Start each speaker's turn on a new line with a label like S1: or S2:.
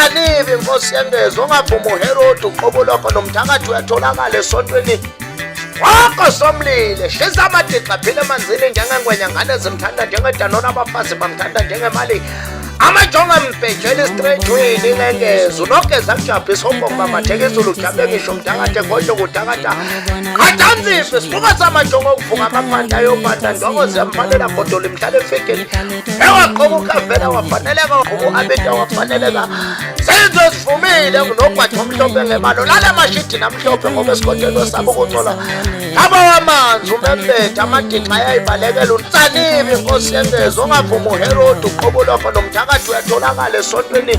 S1: Unsanive Nkosi yengezo ungavuma uHerodi uqobuloko nomthakathi uyatholakala esontweni wonke somlile shiza amadixa phila emanzini njengengwenya ngane zimthanda njengedanona abafazi bamthanda njengemali amajonga mbhejela straight wini lengezo nogeza kujabha isombomba matheke izulu jabe ngisho umthakathi ngodlo kuthakatha kathanziphe sibuka samajonga okuvuka amapanda ayopanda ndongo ziyamfanela godola imhlala efekeni ewaqoka ukavela wafaneleka waqoka abenta wafaneleka senzo sivumile nogwathi omhlophe ngemalo lale mashidi namhlophe ngoba esigodleni wesabo ukucola aba wamanzi umembetha amadixa ayayibalekela Unsanive Nkosi yengezo ungavuma uHerodi uqobuloko nomthakathi uyatholakala esontweni